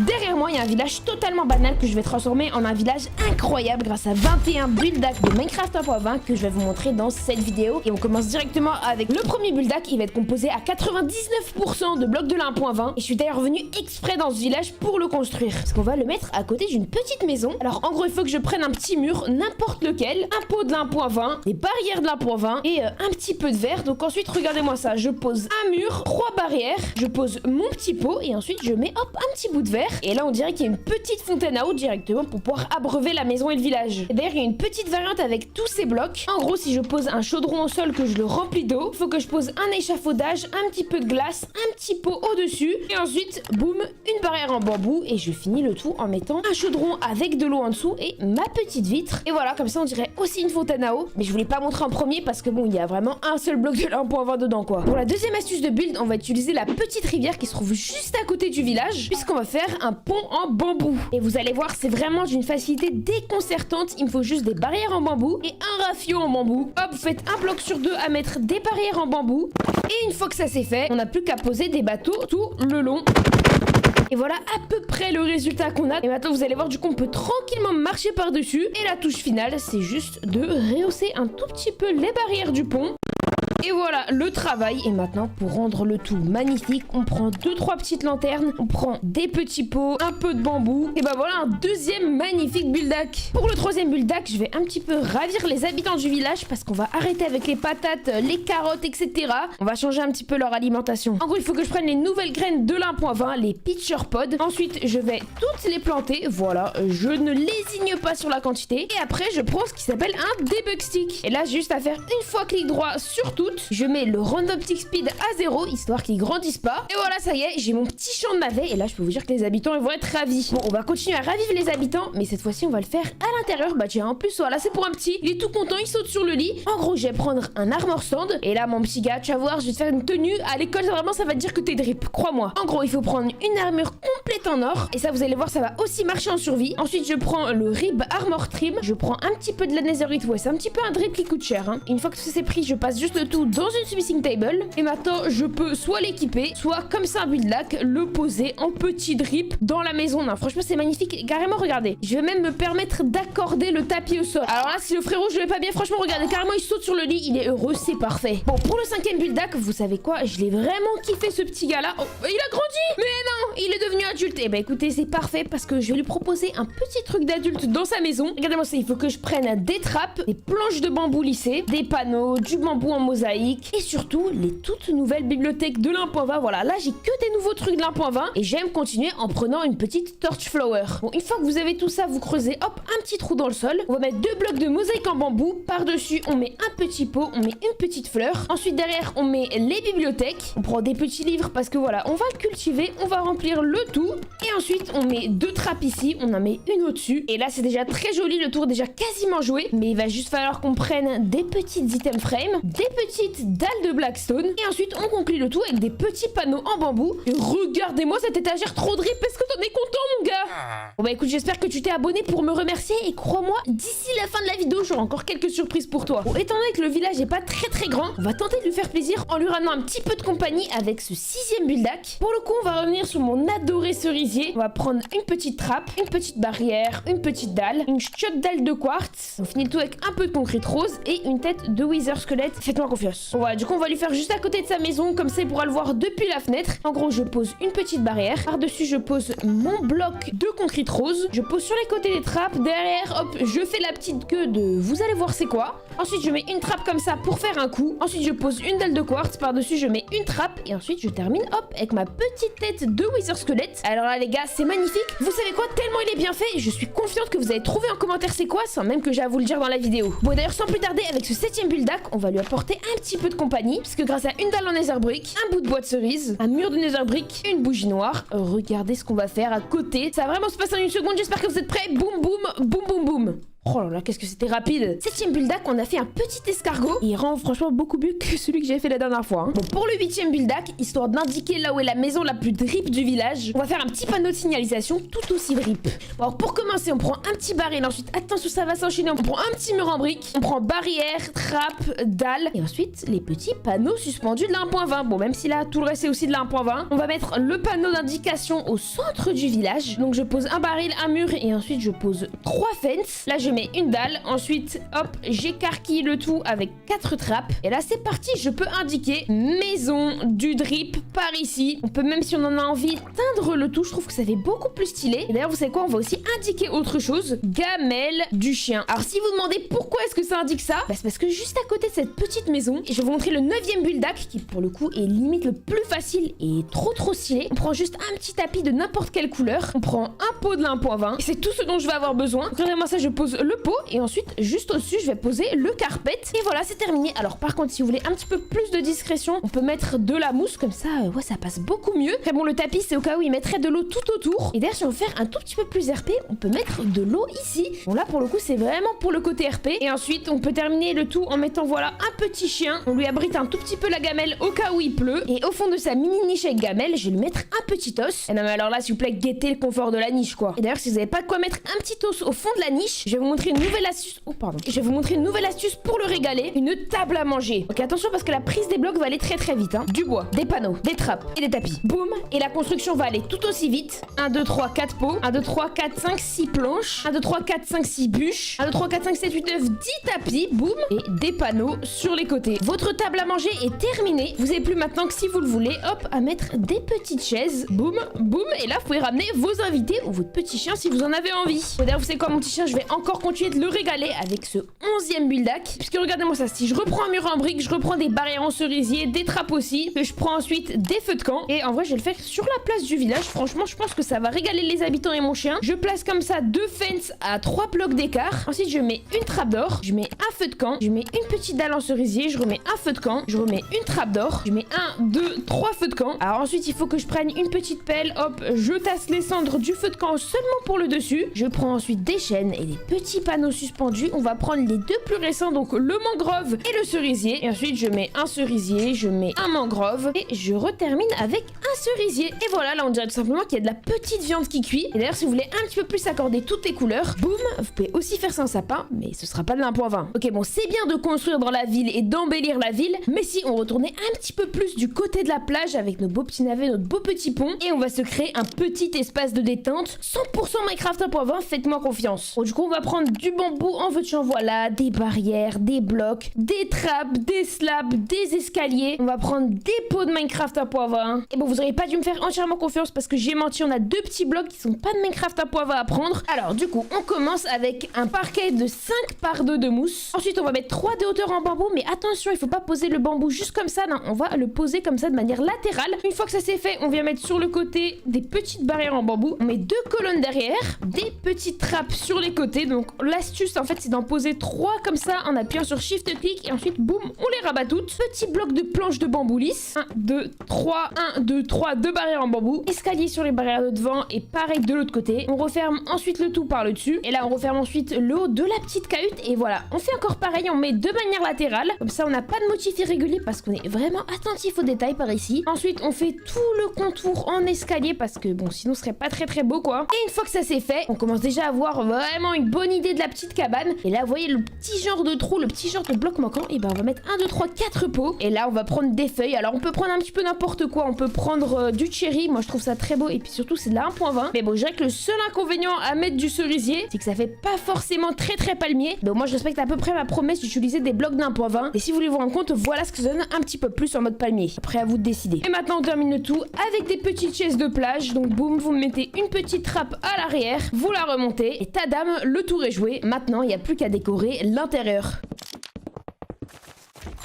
Derrière moi, il y a un village totalement banal que je vais transformer en un village incroyable grâce à 21 build-hacks de Minecraft 1.20 que je vais vous montrer dans cette vidéo. Et on commence directement avec le premier build-hack. Il va être composé à 99% de blocs de la 1.20. Et je suis d'ailleurs venu exprès dans ce village pour le construire. Parce qu'on va le mettre à côté d'une petite maison. Alors en gros, il faut que je prenne un petit mur, n'importe lequel, un pot de la 1.20, des barrières de la 1.20 et un petit peu de verre. Donc ensuite, regardez-moi ça. Je pose un mur, 3 barrières, je pose mon petit pot et ensuite je mets hop un petit bout de verre. Et là, on dirait qu'il y a une petite fontaine à eau directement pour pouvoir abreuver la maison et le village. Et d'ailleurs, il y a une petite variante avec tous ces blocs. En gros, si je pose un chaudron au sol que je le remplis d'eau, il faut que je pose un échafaudage, un petit peu de glace, un petit pot au-dessus et ensuite, boum, une barrière en bambou et je finis le tout en mettant un chaudron avec de l'eau en dessous et ma petite vitre. Et voilà, comme ça, on dirait aussi une fontaine à eau. Mais je voulais pas montrer en premier parce que bon, il y a vraiment un seul bloc de la 1.20 dedans, quoi. Pour la deuxième astuce de build, on va utiliser la petite rivière qui se trouve juste à côté du village puisqu'on va faire un pont en bambou. Et vous allez voir, c'est vraiment d'une facilité déconcertante. Il me faut juste des barrières en bambou et un rafio en bambou. Hop, vous faites un bloc sur deux à mettre des barrières en bambou. Et une fois que ça c'est fait, on n'a plus qu'à poser des bateaux tout le long. Et voilà à peu près le résultat qu'on a. Et maintenant vous allez voir, du coup on peut tranquillement marcher par dessus. Et la touche finale, c'est juste de rehausser un tout petit peu les barrières du pont. Et voilà le travail. Et maintenant, pour rendre le tout magnifique, on prend 2-3 petites lanternes, on prend des petits pots, un peu de bambou. Et bah voilà un deuxième magnifique build-hack. Pour le troisième build-hack, je vais un petit peu ravir les habitants du village parce qu'on va arrêter avec les patates, les carottes, etc. On va changer un petit peu leur alimentation. En gros, il faut que je prenne les nouvelles graines de l'1.20, les pitcher pods. Ensuite, je vais toutes les planter. Voilà, je ne lésigne pas sur la quantité. Et après, je prends ce qui s'appelle un debug stick. Et là, j'ai juste à faire une fois clic droit sur toutes. Je mets le random tick speed à 0, histoire qu'ils grandissent pas. Et voilà, ça y est, j'ai mon petit champ de navets. Et là, je peux vous dire que les habitants, ils vont être ravis. Bon, on va continuer à ravivre les habitants, mais cette fois-ci, on va le faire à l'intérieur. Bah tiens, en plus, voilà, c'est pour un petit. Il est tout content, il saute sur le lit. En gros, je vais prendre un armor stand. Et là, mon petit gars, tu vas voir, je vais te faire une tenue. À l'école, vraiment, ça va te dire que t'es drip, crois-moi. En gros, il faut prendre une armure complète en or. Et ça, vous allez voir, ça va aussi marcher en survie. Ensuite, je prends le rib armor trim. Je prends un petit peu de la netherite. Ouais, c'est un petit peu un drip qui coûte cher, hein. Une fois que c'est pris, je passe juste le tout dans une smithing table. Et maintenant, je peux soit l'équiper, soit comme ça un build-hack, le poser en petit drip dans la maison. Non, franchement, c'est magnifique. Carrément, regardez. Je vais même me permettre d'accorder le tapis au sol. Alors là, si le frérot, je vais pas bien, franchement, regardez. Carrément, il saute sur le lit. Il est heureux, c'est parfait. Bon, pour le cinquième build-hack, vous savez quoi? Je l'ai vraiment kiffé, ce petit gars-là. Oh, il a grandi! Mais non, il est devenu adulte. Et bah écoutez, c'est parfait parce que je vais lui proposer un petit truc d'adulte dans sa maison. Regardez-moi ça, il faut que je prenne des trappes, des planches de bambou lissées, des panneaux, du bambou en mosaïque et surtout les toutes nouvelles bibliothèques de l'1.20. Voilà, là j'ai que des nouveaux trucs de l'1.20 et j'aime continuer en prenant une petite torch flower. Bon, une fois que vous avez tout ça, vous creusez hop un petit trou dans le sol. On va mettre 2 blocs de mosaïque en bambou. Par-dessus, on met un petit pot, on met une petite fleur. Ensuite, derrière, on met les bibliothèques. On prend des petits livres parce que voilà, on va le cultiver, on va remplir le tout. Et ensuite, on met 2 trappes ici, on en met une au-dessus. Et là, c'est déjà très joli, le tour est déjà quasiment joué. Mais il va juste falloir qu'on prenne des petites item frames, des petites dalles de blackstone. Et ensuite, on conclut le tout avec des petits panneaux en bambou. Et regardez-moi cette étagère trop drip. Est-ce que t'en es content, mon gars? Bon bah écoute, j'espère que tu t'es abonné pour me remercier. Et crois-moi, d'ici la fin de la vidéo, j'aurai encore quelques surprises pour toi. Bon, étant donné que le village est pas très grand, on va tenter de lui faire plaisir en lui ramenant un petit peu de compagnie avec ce 6e build-hack. Pour le coup, on va revenir sur mon adoré cerisier. On va prendre une petite trappe, une petite barrière, une petite dalle, une chiotte dalle de quartz. On finit le tout avec un peu de concrète rose et une tête de wither squelette. Faites-moi confiance. Bon, voilà, du coup, on va lui faire juste à côté de sa maison, comme ça il pourra le voir depuis la fenêtre. En gros, je pose une petite barrière. Par-dessus, je pose mon bloc de concrète rose. Je pose sur les côtés des trappes. Derrière, hop, je fais la petite queue de vous allez voir c'est quoi. Ensuite, je mets une trappe comme ça pour faire un coup. Ensuite, je pose une dalle de quartz. Par-dessus, je mets une trappe. Et ensuite, je termine, hop, avec ma petite tête de wither squelette. Alors là, les gars, c'est magnifique. Vous savez quoi? Tellement il est bien fait. Je suis confiante que vous avez trouvé en commentaire c'est quoi, sans même que j'ai à vous le dire dans la vidéo. Bon, d'ailleurs, sans plus tarder, avec ce 7e build-hack, on va lui apporter un petit peu de compagnie. Puisque grâce à une dalle en nether brick, un bout de bois de cerise, un mur de nether brick, une bougie noire. Regardez ce qu'on va faire à côté. Ça va vraiment se passer en une seconde. J'espère que vous êtes prêts. Boum, boum, boum, boum, boum. Oh là là, qu'est-ce que c'était rapide. 7ème build-up, on a fait un petit escargot. Il rend franchement beaucoup mieux que celui que j'ai fait la dernière fois. Hein. Bon, pour le 8ème build-up, histoire d'indiquer là où est la maison la plus drip du village, on va faire un petit panneau de signalisation tout aussi drip. Bon, alors pour commencer, on prend un petit baril. Ensuite, attention, ça va s'enchaîner. On prend un petit mur en brique. On prend barrière, trappe, dalle. Et ensuite, les petits panneaux suspendus de la 1.20. Bon, même si là, tout le reste est aussi de la 1.20. On va mettre le panneau d'indication au centre du village. Donc, je pose un baril, un mur et ensuite, je pose 3 fences. Là, je mets une dalle. Ensuite, hop, j'écarquille le tout avec 4 trappes. Et là, c'est parti. Je peux indiquer maison du drip par ici. On peut, même si on en a envie, teindre le tout. Je trouve que ça fait beaucoup plus stylé. Et d'ailleurs, vous savez quoi? On va aussi indiquer autre chose. Gamelle du chien. Alors, si vous demandez pourquoi est-ce que ça indique ça, bah, c'est parce que juste à côté de cette petite maison, et je vais vous montrer le 9ème build-up qui, pour le coup, est limite le plus facile et trop stylé. On prend juste un petit tapis de n'importe quelle couleur. On prend un pot de la 1.20. Et c'est tout ce dont je vais avoir besoin. Regardez-moi ça, je pose le pot et ensuite, juste au-dessus, je vais poser le carpet. Et voilà, c'est terminé. Alors, par contre, si vous voulez un petit peu plus de discrétion, on peut mettre de la mousse comme ça. Ouais, ça passe beaucoup mieux. Après, bon, le tapis, c'est au cas où il mettrait de l'eau tout autour. Et d'ailleurs, si on veut faire un tout petit peu plus RP, on peut mettre de l'eau ici. Bon, là, pour le coup, c'est vraiment pour le côté RP. Et ensuite, on peut terminer le tout en mettant, voilà, un petit chien. On lui abrite un tout petit peu la gamelle au cas où il pleut. Et au fond de sa mini niche avec gamelle, je vais lui mettre un petit os. Et non, mais alors là, s'il vous plaît, guettez le confort de la niche, quoi. Et d'ailleurs, si vous n'avez pas de quoi mettre un petit os au fond de la niche, je vais vous montrer une nouvelle astuce. Oh, pardon. Je vais vous montrer une nouvelle astuce pour le régaler. Une table à manger. Ok, attention parce que la prise des blocs va aller très vite, hein. Du bois, des panneaux, des trappes et des tapis. Boum. Et la construction va aller tout aussi vite. 1, 2, 3, 4 pots. 1, 2, 3, 4, 5, 6 planches. 1, 2, 3, 4, 5, 6 bûches. 1, 2, 3, 4, 5, 7, 8, 9, 10 tapis. Boum. Et des panneaux sur les côtés. Votre table à manger est terminée. Vous n'avez plus maintenant que si vous le voulez, hop, à mettre des petites chaises. Boum, boum. Et là, vous pouvez ramener vos invités ou votre petit chien si vous en avez envie. D'ailleurs, vous savez quoi, mon petit chien, je vais encore continuer de le régaler avec ce 11ème build-up. Puisque regardez-moi ça, si je reprends un mur en brique, je reprends des barrières en cerisier, des trappes aussi, que je prends ensuite des feux de camp. Et en vrai, je vais le faire sur la place du village. Franchement, je pense que ça va régaler les habitants et mon chien. Je place comme ça 2 fences à 3 blocs d'écart. Ensuite, je mets une trappe d'or, je mets un feu de camp, je mets une petite dalle en cerisier, je remets un feu de camp, je remets une trappe d'or, je mets 1, 2, 3 feux de camp. Alors ensuite, il faut que je prenne une petite pelle, hop, je tasse les cendres du feu de camp seulement pour le dessus. Je prends ensuite des chaînes et des petits panneaux suspendus. On va prendre les deux plus récents, donc le mangrove et le cerisier. Et ensuite, je mets un cerisier, je mets un mangrove et je retermine avec un cerisier. Et voilà, là, on dirait tout simplement qu'il y a de la petite viande qui cuit. Et d'ailleurs, si vous voulez un petit peu plus accorder toutes les couleurs, boum, vous pouvez aussi faire ça en sapin, mais ce sera pas de l'1.20. Ok, bon, c'est bien de construire dans la ville et d'embellir la ville, mais si on retournait un petit peu plus du côté de la plage avec nos beaux petits navets, notre beau petit pont, et on va se créer un petit espace de détente, 100% Minecraft 1.20, faites-moi confiance. Bon, du coup, on va prendre du bambou, en veux-tu en voilà, des barrières, des blocs, des trappes, des slabs, des escaliers. On va prendre des pots de Minecraft 1.20. Et bon, vous auriez pas dû me faire entièrement confiance parce que j'ai menti, on a 2 petits blocs qui sont pas de Minecraft 1.20 à prendre. Alors, du coup, on commence avec un parquet de 5 par 2 de mousse. Ensuite, on va mettre 3 de hauteur en bambou, mais attention, il faut pas poser le bambou juste comme ça, non, on va le poser comme ça de manière latérale. Une fois que ça c'est fait, on vient mettre sur le côté des petites barrières en bambou. On met 2 colonnes derrière, des petites trappes sur les côtés. Donc, l'astuce, en fait, c'est d'en poser 3 comme ça en appuyant sur Shift-Click et ensuite, boum, on les rabat toutes. Petit bloc de planches de bambou lisse. 1, 2, 3, 1, 2, 3, 2 barrières en bambou. Escalier sur les barrières de devant et pareil de l'autre côté. On referme ensuite le tout par le dessus. Et là, on referme ensuite le haut de la petite cahute. Et voilà, on fait encore pareil, on met de manière latérale. Comme ça, on n'a pas de motif irrégulier parce qu'on est vraiment attentif aux détails par ici. Ensuite, on fait tout le contour en escalier parce que, bon, sinon, ce serait pas très beau, quoi. Et une fois que ça c'est fait, on commence déjà à avoir vraiment une bonne idée de la petite cabane. Et là, vous voyez le petit genre de trou, le petit genre de bloc manquant. Et ben, on va mettre 1, 2, 3, 4 pots. Et là, on va prendre des feuilles. Alors, on peut prendre un petit peu n'importe quoi. On peut prendre du cherry. Moi, je trouve ça très beau. Et puis surtout, c'est de la 1.20. Mais bon, je dirais que le seul inconvénient à mettre du cerisier, c'est que ça fait pas forcément très palmier. Donc, moi, je respecte à peu près ma promesse d'utiliser des blocs d'1.20. Et si vous voulez vous rendre compte, voilà ce que ça donne un petit peu plus en mode palmier. Après, à vous de décider. Et maintenant, on termine le tout avec des petites chaises de plage. Donc, boum, vous mettez une petite trappe à l'arrière. Vous la remontez. Et tadam, le tour est joué. Maintenant, il n'y a plus qu'à décorer l'intérieur.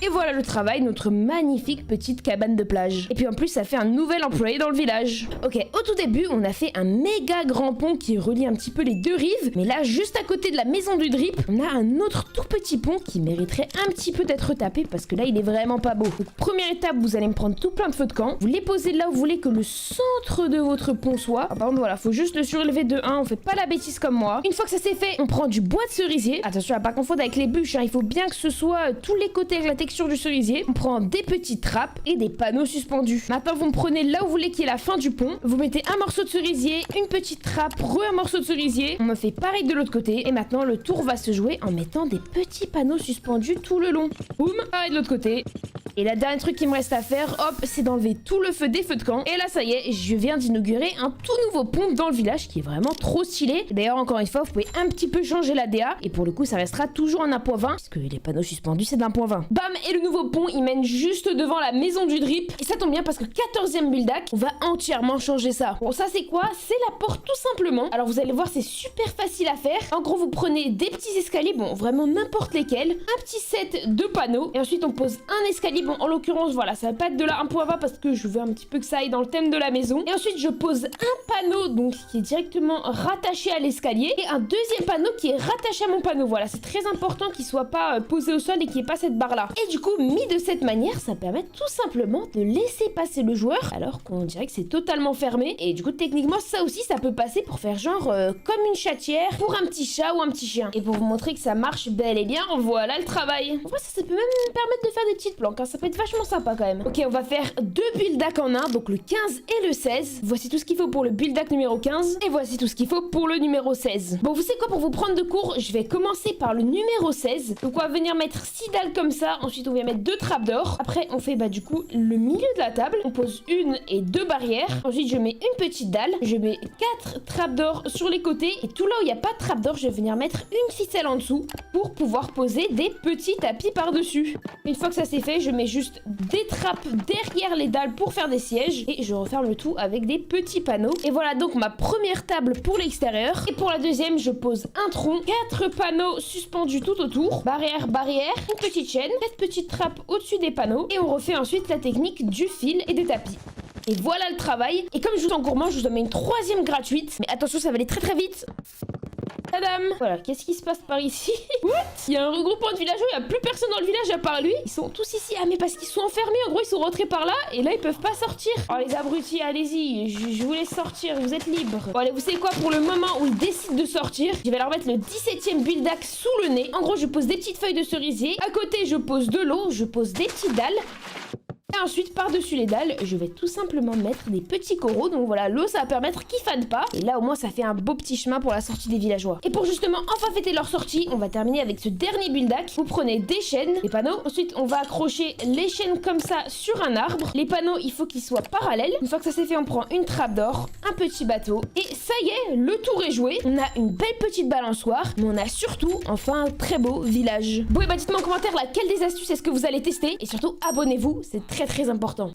Et voilà le travail, notre magnifique petite cabane de plage. Et puis en plus, ça fait un nouvel employé dans le village. Ok, au tout début, on a fait un méga grand pont qui relie un petit peu les deux rives. Mais là, juste à côté de la maison du drip, on a un autre tout petit pont qui mériterait un petit peu d'être tapé parce que là, il est vraiment pas beau. Donc, première étape, vous allez me prendre tout plein de feux de camp. Vous les posez là où vous voulez que le centre de votre pont soit. Ah, par contre, voilà, faut juste le surélever de 1. On fait pas la bêtise comme moi. Une fois que ça c'est fait, on prend du bois de cerisier. Attention à pas confondre avec les bûches, hein. Il faut bien que ce soit tous les côtés avec la texture du cerisier. On prend des petites trappes et des panneaux suspendus. Maintenant, vous me prenez là où vous voulez qu'il y ait la fin du pont. Vous mettez un morceau de cerisier, une petite trappe, un morceau de cerisier. On me fait pareil de l'autre côté. Et maintenant, le tour va se jouer en mettant des petits panneaux suspendus tout le long. Boum, pareil de l'autre côté. Et la dernière truc qui me reste à faire, hop, c'est d'enlever tout le feu des feux de camp. Et là, ça y est, je viens d'inaugurer un tout nouveau pont dans le village qui est vraiment trop stylé. D'ailleurs, encore une fois, vous pouvez un petit peu changer la DA. Et pour le coup, ça restera toujours en 1.20 puisque les panneaux suspendus, c'est d'1.20. Bam, et le nouveau pont, il mène juste devant la maison du drip. Et ça tombe bien parce que 14e build-hack, on va entièrement changer ça. Bon, ça, c'est quoi? C'est la porte tout simplement. Alors, vous allez voir, c'est super facile à faire. En gros, vous prenez des petits escaliers, bon, vraiment n'importe lesquels. Un petit set de panneaux. Et ensuite, on pose un escalier. Bon, en l'occurrence, voilà, ça va pas être de la 1.20 parce que je veux un petit peu que ça aille dans le thème de la maison. Et ensuite, je pose un panneau, donc, qui est directement rattaché à l'escalier. Et un deuxième panneau qui est rattaché à mon panneau. Voilà, c'est très important qu'il soit pas posé au sol et qu'il n'y ait pas cette barre-là. Et du coup, mis de cette manière, ça permet tout simplement de laisser passer le joueur, alors qu'on dirait que c'est totalement fermé. Et du coup, techniquement, ça aussi, ça peut passer pour faire genre comme une chatière pour un petit chat ou un petit chien. Et pour vous montrer que ça marche bel et bien, voilà le travail. En vrai, ça peut même permettre de faire des petites planques, hein. Ça peut être vachement sympa quand même. Ok, on va faire deux build-hack en un, donc le 15 et le 16. Voici tout ce qu'il faut pour le build-hack numéro 15 et voici tout ce qu'il faut pour le numéro 16. Bon, vous savez quoi, pour vous prendre de cours, je vais commencer par le numéro 16. Donc on va venir mettre 6 dalles comme ça, ensuite on vient mettre 2 trappes d'or. Après on fait du coup le milieu de la table, on pose 1 et 2 barrières. Ensuite je mets une petite dalle, je mets 4 trappes d'or sur les côtés et tout là où il n'y a pas de trappe d'or, je vais venir mettre une ficelle en dessous pour pouvoir poser des petits tapis par-dessus. Une fois que ça c'est fait, je mets juste des trappes derrière les dalles pour faire des sièges et je referme le tout avec des petits panneaux. Et voilà donc ma première table pour l'extérieur. Et pour la deuxième, je pose un tronc, 4 panneaux suspendus tout autour, barrière, barrière, une petite chaîne, 4 petites trappes au-dessus des panneaux et on refait ensuite la technique du fil et des tapis. Et voilà le travail. Et comme je vous en gourmand, je vous en mets une troisième gratuite. Mais attention, ça va aller très très vite. Tadam! Voilà, qu'est-ce qui se passe par ici? What? Il y a un regroupement de villageois, il n'y a plus personne dans le village à part lui. Ils sont tous ici. Ah, mais parce qu'ils sont enfermés, en gros, ils sont rentrés par là et là, ils peuvent pas sortir. Oh, les abrutis, allez-y, je vous laisse sortir, vous êtes libres. Bon, allez, vous savez quoi? Pour le moment où ils décident de sortir, je vais leur mettre le 17e build-hack sous le nez. En gros, je pose des petites feuilles de cerisier. À côté, je pose de l'eau, je pose des petites dalles. Et ensuite, par-dessus les dalles, je vais tout simplement mettre des petits coraux. Donc voilà, l'eau, ça va permettre qu'ils fanent pas. Et là, au moins, ça fait un beau petit chemin pour la sortie des villageois. Et pour justement enfin fêter leur sortie, on va terminer avec ce dernier build-hack. Vous prenez des chaînes, des panneaux. Ensuite, on va accrocher les chaînes comme ça sur un arbre. Les panneaux, il faut qu'ils soient parallèles. Une fois que ça c'est fait, on prend une trappe d'or, un petit bateau. Et ça y est, le tour est joué. On a une belle petite balançoire, mais on a surtout, enfin, un très beau village. Bon, et bah dites-moi en commentaire laquelle des astuces est-ce que vous allez tester. Et surtout, abonnez-vous, c'est très important.